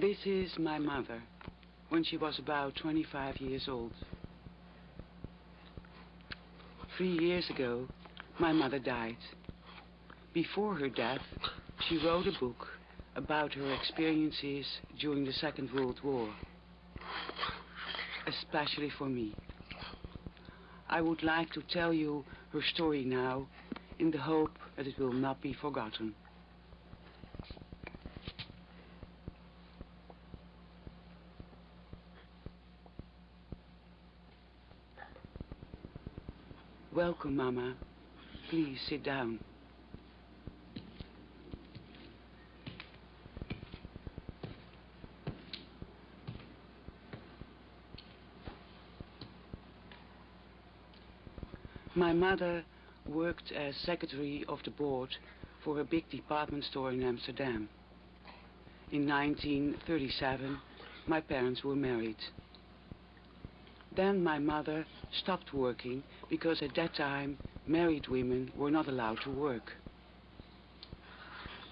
This is my mother, when she was about 25 years old. 3 years ago, my mother died. Before her death, she wrote a book about her experiences during the Second World War, especially for me. I would like to tell you her story now, in the hope that it will not be forgotten. Welcome, Mama. Please sit down. My mother worked as secretary of the board for a big department store in Amsterdam. In 1937, my parents were married. Then my mother stopped working because at that time married women were not allowed to work.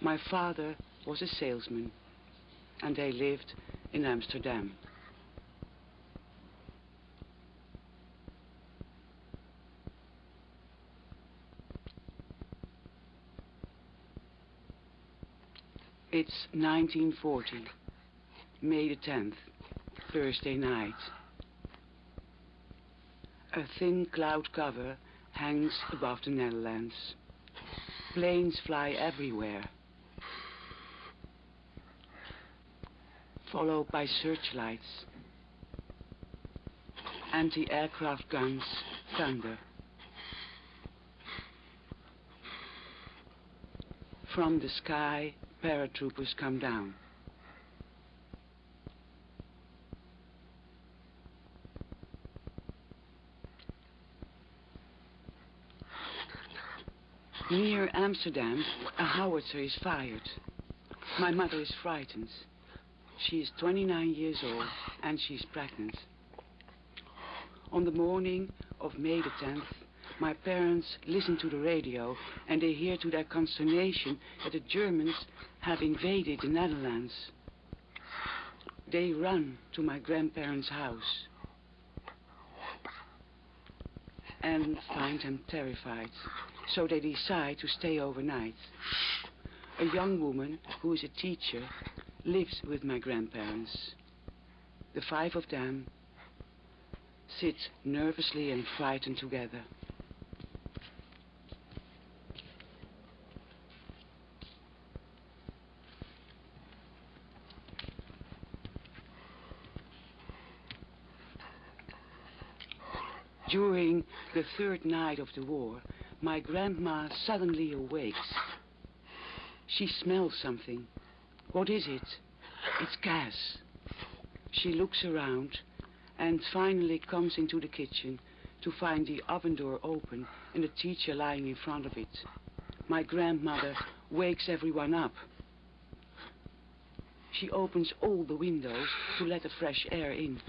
My father was a salesman and they lived in Amsterdam. It's 1940, May the 10th, Thursday night. A thin cloud cover hangs above the Netherlands. Planes fly everywhere, followed by searchlights. Anti-aircraft guns thunder. From the sky, paratroopers come down. Near Amsterdam, a howitzer is fired. My mother is frightened. She is 29 years old and she's pregnant. On the morning of May the 10th, my parents listen to the radio and they hear to their consternation that the Germans have invaded the Netherlands. They run to my grandparents' house and find them terrified, so they decide to stay overnight. A young woman who is a teacher lives with my grandparents. The five of them sit nervously and frightened together. During the third night of the war, my grandma suddenly awakes. She smells something. What is it? It's gas. She looks around and finally comes into the kitchen to find the oven door open and the teacher lying in front of it. My grandmother wakes everyone up. She opens all the windows to let the fresh air in.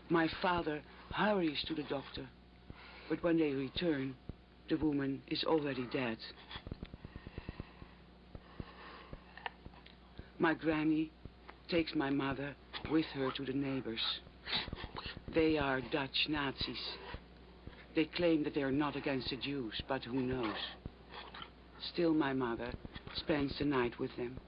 My father hurries to the doctor, but when they return, the woman is already dead. My granny takes my mother with her to the neighbors. They are Dutch Nazis. They claim that they are not against the Jews, but who knows? Still, my mother spends the night with them.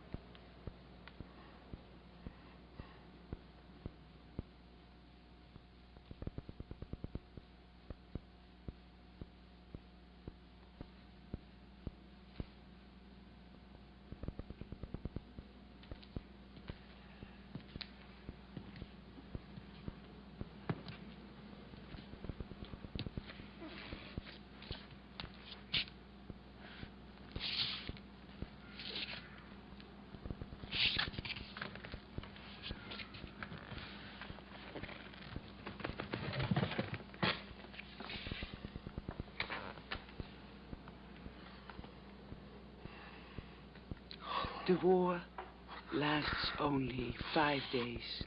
The war lasts only 5 days.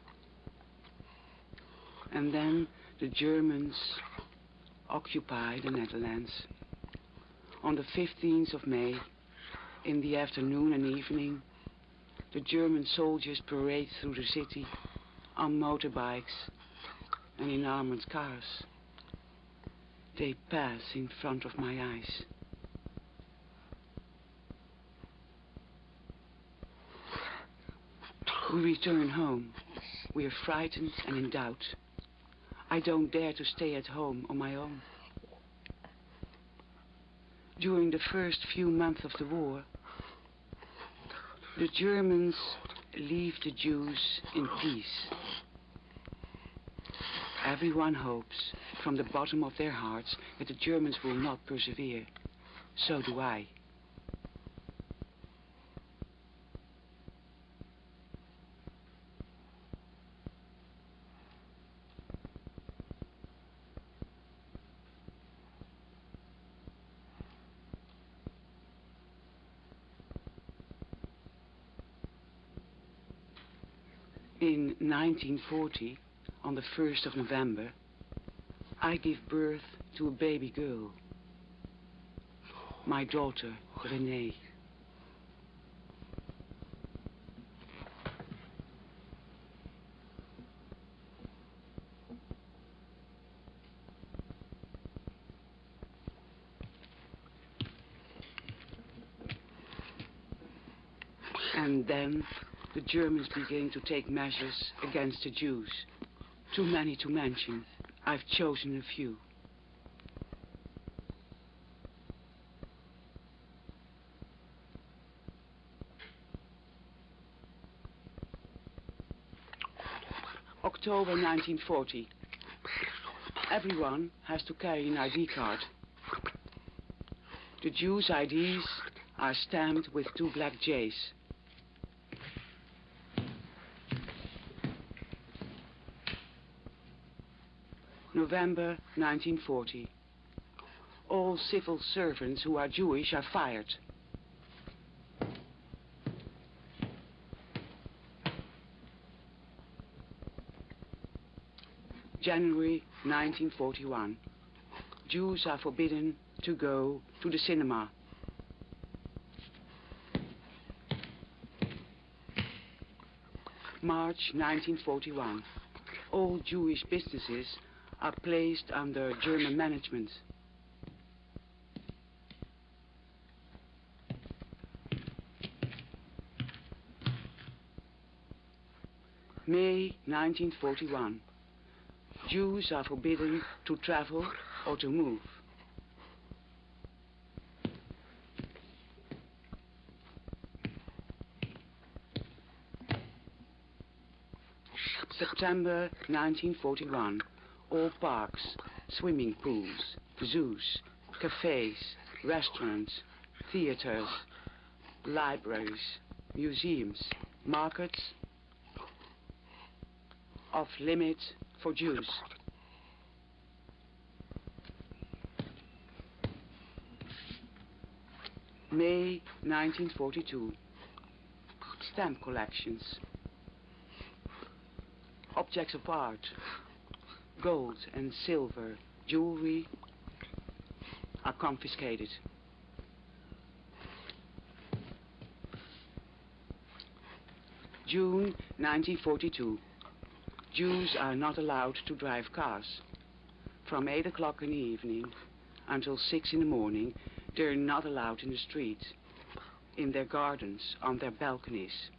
And then the Germans occupy the Netherlands. On the 15th of May, in the afternoon and evening, The German soldiers parade through the city on motorbikes and in armored cars. They pass in front of my eyes. We return home. We are frightened and in doubt. I don't dare to stay at home on my own. During the first few months of the war, the Germans leave the Jews in peace. Everyone hopes from the bottom of their hearts that the Germans will not persevere. So do I. In 1940, on the 1st of November, I give birth to a baby girl, my daughter, Renee. And then the Germans begin to take measures against the Jews. Too many to mention. I've chosen a few. October 1940. Everyone has to carry an ID card. The Jews' IDs are stamped with 2 black J's. November 1940. All civil servants who are Jewish are fired. January 1941. Jews are forbidden to go to the cinema. March 1941. All Jewish businesses are placed under German management. May 1941. Jews are forbidden to travel or to move. September 1941. All parks, swimming pools, zoos, cafes, restaurants, theaters, libraries, museums, markets, off limit for Jews. May 1942. Stamp collections. Objects of art. Gold and silver, jewelry are confiscated. June 1942. Jews are not allowed to drive cars. From 8 o'clock in the evening until 6 in the morning, they're not allowed in the street, in their gardens, on their balconies.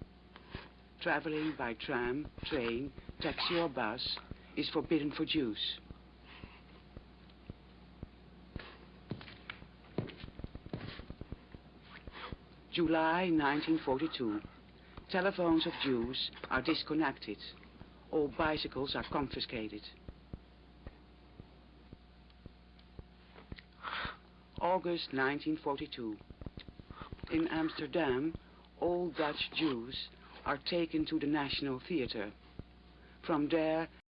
Traveling by tram, train, taxi or bus is forbidden for Jews. July 1942. Telephones of Jews are disconnected. All bicycles are confiscated. August 1942. In Amsterdam, all Dutch Jews are taken to the National Theatre. From there,